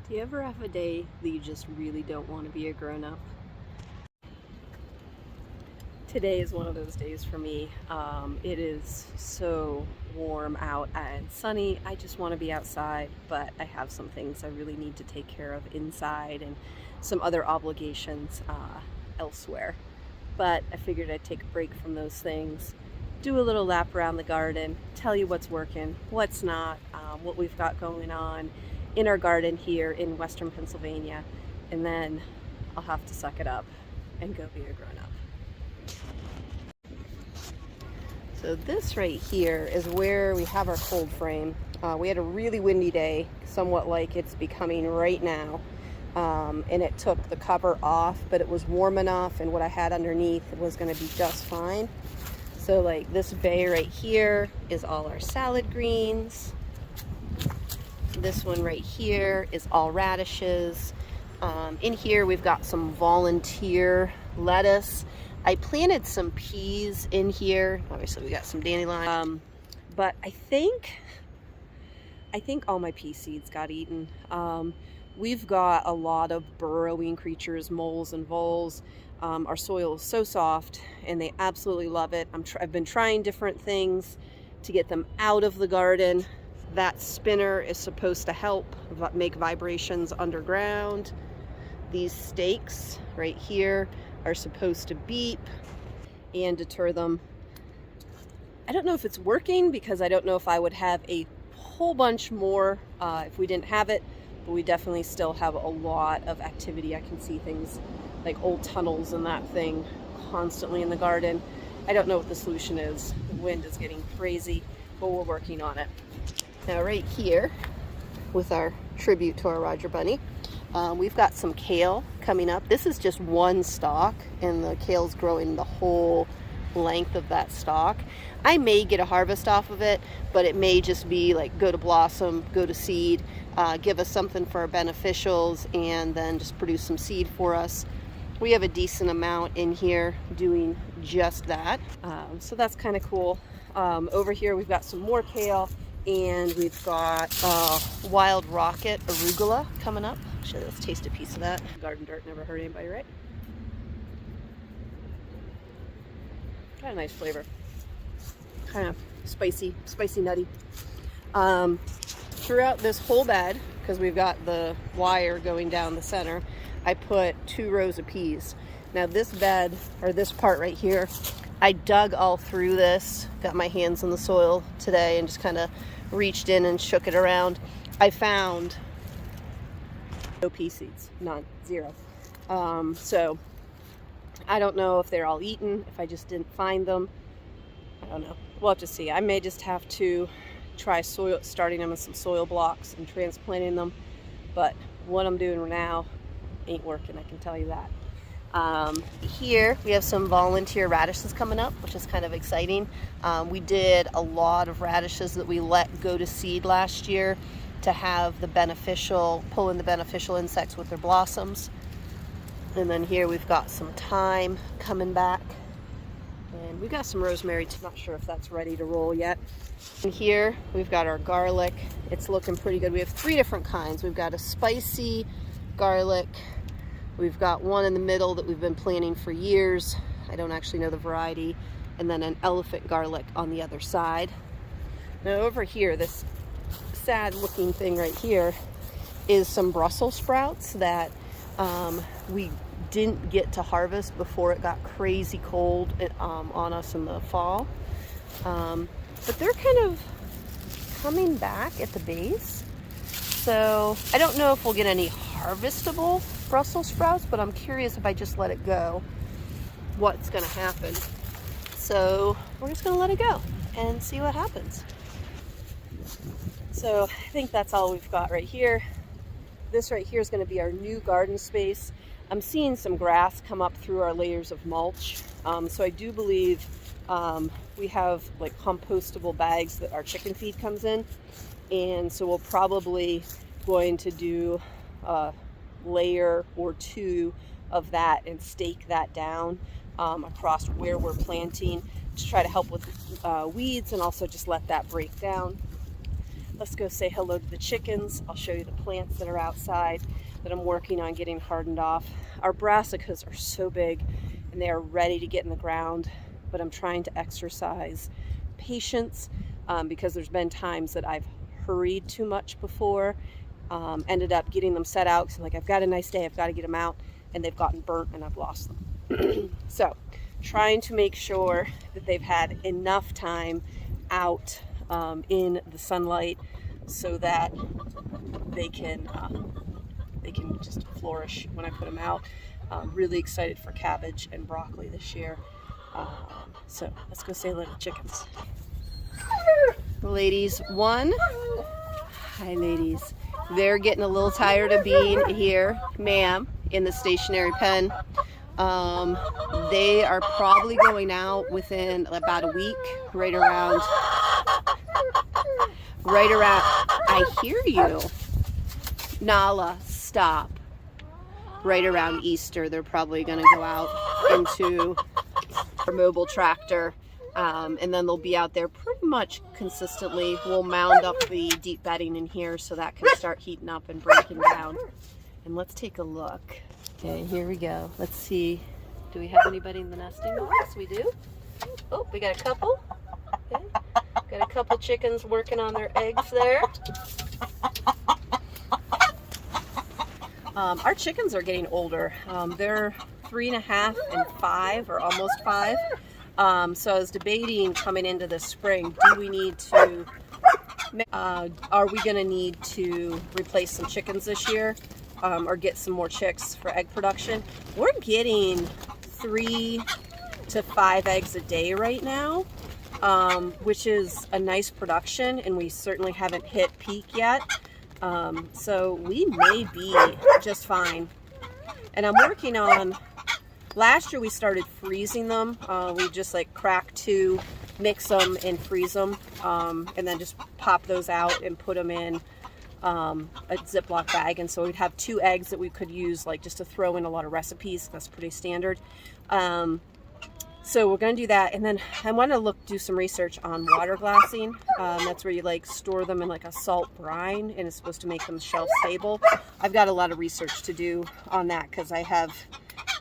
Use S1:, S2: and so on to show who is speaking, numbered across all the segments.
S1: Do you ever have a day that you just really don't want to be a grown-up? Today is one of those days for me. It is so warm out and sunny. I just want to be outside, but I have some things I really need to take care of inside and some other obligations elsewhere. But I figured I'd take a break from those things, do a little lap around the garden, tell you what's working, what's not, what we've got going on in our garden here in Western Pennsylvania, and then I'll have to suck it up and go be a grown-up. So this right here is where we have our cold frame. We had a really windy day, somewhat like it's becoming right now, and it took the cover off, but it was warm enough, and what I had underneath was going to be just fine. So like this bay right here is all our salad greens. This one right here is all radishes. In here we've got some volunteer lettuce. I planted some peas in here. Obviously we got some dandelion. But I think all my pea seeds got eaten. We've got a lot of burrowing creatures, moles and voles. Our soil is so soft and they absolutely love it. I've been trying different things to get them out of the garden. That spinner is supposed to help make vibrations underground. These stakes right here are supposed to beep and deter them. I don't know if it's working because I don't know if I would have a whole bunch more if we didn't have it, but we definitely still have a lot of activity. I can see things like old tunnels and that thing constantly in the garden. I don't know what the solution is. The wind is getting crazy, but we're working on it. Now right here, with our tribute to our Roger Bunny, we've got some kale coming up. This is just one stalk, and the kale's growing the whole length of that stalk. I may get a harvest off of it, but it may just be like go to blossom, go to seed, give us something for our beneficials, and then just produce some seed for us. We have a decent amount in here doing just that. So that's kind of cool. Over here we've got some more kale. And we've got wild rocket arugula coming up. Actually, let's taste a piece of that. Garden dirt never hurt anybody, right? Got a nice flavor. Kind of spicy, nutty. Throughout this whole bed, because we've got the wire going down the center, I put 2 rows of peas. Now this bed, or this part right here, I dug all through this, got my hands in the soil today and just kind of reached in and shook it around. I found no pea seeds, none, 0. So I don't know if they're all eaten, if I just didn't find them. I don't know. We'll have to see. I may just have to try starting them with some soil blocks and transplanting them, but what I'm doing now ain't working, I can tell you that. Here we have some volunteer radishes coming up, which is kind of exciting. We did a lot of radishes that we let go to seed last year to have pull in the beneficial insects with their blossoms. And then here we've got some thyme coming back, and we've got some rosemary too. Not sure if that's ready to roll yet. And here we've got our garlic. It's looking pretty good. We have 3 different kinds. We've got a spicy garlic. We've got one in the middle that we've been planting for years. I don't actually know the variety. And then an elephant garlic on the other side. Now over here, this sad looking thing right here is some Brussels sprouts that we didn't get to harvest before it got crazy cold on us in the fall. But they're kind of coming back at the base. So I don't know if we'll get any harvestable Brussels sprouts, but I'm curious if I just let it go, what's going to happen. So we're just going to let it go and see what happens. So I think that's all we've got right here. This right here is going to be our new garden space. I'm seeing some grass come up through our layers of mulch. So I do believe we have like compostable bags that our chicken feed comes in. And so we'll probably going to do a layer or 2 of that and stake that down across where we're planting to try to help with weeds and also just let that break down. let's go say hello to the chickens. I'll show you the plants that are outside that I'm working on getting hardened off. Our brassicas are so big and they are ready to get in the ground, but I'm trying to exercise patience because there's been times that I've hurried too much before, ended up getting them set out because I'm like, I've got a nice day, I've got to get them out, and they've gotten burnt and I've lost them. So trying to make sure that they've had enough time out in the sunlight so that they can just flourish when I put them out. Really excited for cabbage and broccoli this year. So let's go say hello to chickens. Ladies, one. Hi, ladies. They're getting a little tired of being here, ma'am, in the stationary pen. They are probably going out within about a week, right around, I hear you. Nala, stop. Right around Easter, they're probably going to go out into our mobile tractor, and then they'll be out there pretty much consistently. We'll mound up the deep bedding in here so that can start heating up and breaking down. And let's take a look. Okay, here we go. Let's see. Do we have anybody in the nesting box? We do. Oh, we got a couple. Okay. Got a couple chickens working on their eggs there. Our chickens are getting older. They're 3.5 and 5, or almost 5. So I was debating coming into the spring, do we need to, are we going to need to replace some chickens this year, or get some more chicks for egg production? We're getting 3 to 5 eggs a day right now, which is a nice production, and we certainly haven't hit peak yet. So we may be just fine. And I'm working on, last year we started freezing them. We just like crack 2, mix them and freeze them, and then just pop those out and put them in a Ziploc bag. And so we'd have 2 eggs that we could use like just to throw in a lot of recipes. That's pretty standard. So we're going to do that, and then I want to do some research on water glassing. That's where you like store them in like a salt brine, and it's supposed to make them shelf stable. I've got a lot of research to do on that because I have,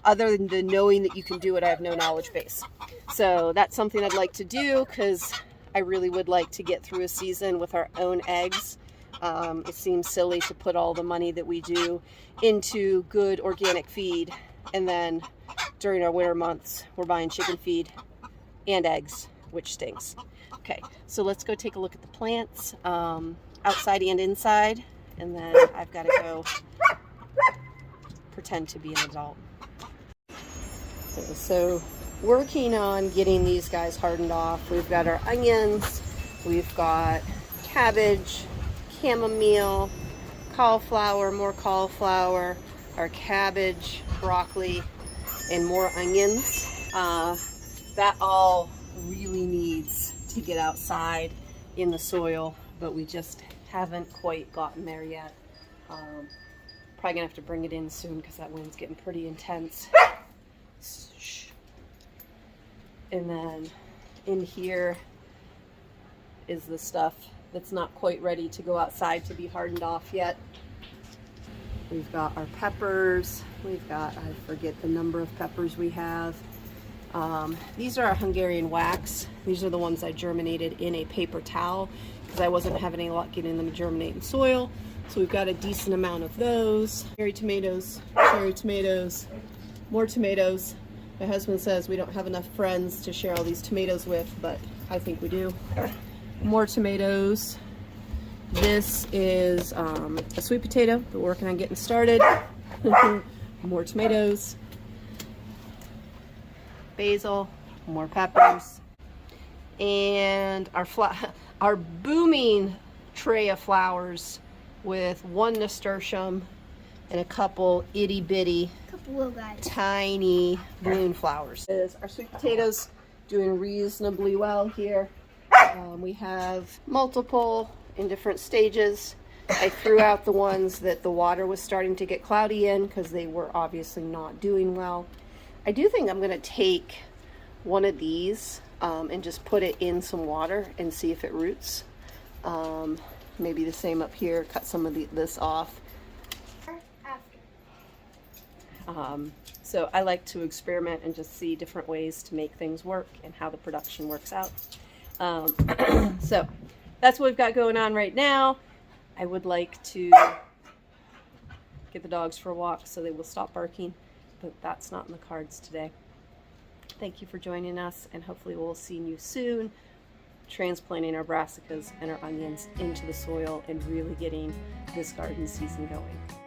S1: other than the knowing that you can do it, I have no knowledge base. So that's something I'd like to do because I really would like to get through a season with our own eggs. It seems silly to put all the money that we do into good organic feed, and then during our winter months, we're buying chicken feed and eggs, which stinks. Okay, so let's go take a look at the plants, outside and inside, and then I've got to go pretend to be an adult. Okay, so working on getting these guys hardened off. We've got our onions, we've got cabbage, chamomile, cauliflower, more cauliflower, our cabbage, broccoli, and more onions. That all really needs to get outside in the soil, but we just haven't quite gotten there yet. Probably gonna have to bring it in soon because that wind's getting pretty intense. And then in here is the stuff that's not quite ready to go outside to be hardened off yet. We've got our peppers. We've got, I forget the number of peppers we have. These are our Hungarian wax. These are the ones I germinated in a paper towel because I wasn't having any luck getting them to germinate in soil. So we've got a decent amount of those. Cherry tomatoes, more tomatoes. My husband says we don't have enough friends to share all these tomatoes with, but I think we do. More tomatoes. This is a sweet potato. We're working on getting started. More tomatoes. Basil. More peppers. And our booming tray of flowers with 1 nasturtium and a couple itty bitty tiny balloon flowers. Our sweet potatoes doing reasonably well here. We have multiple in different stages. I threw out the ones that the water was starting to get cloudy in because they were obviously not doing well. I do think I'm going to take one of these and just put it in some water and see if it roots. maybe the same up here, cut some of this off. So I like to experiment and just see different ways to make things work and how the production works out. So that's what we've got going on right now. I would like to get the dogs for a walk so they will stop barking, but that's not in the cards today. Thank you for joining us, and hopefully we'll see you soon, transplanting our brassicas and our onions into the soil and really getting this garden season going.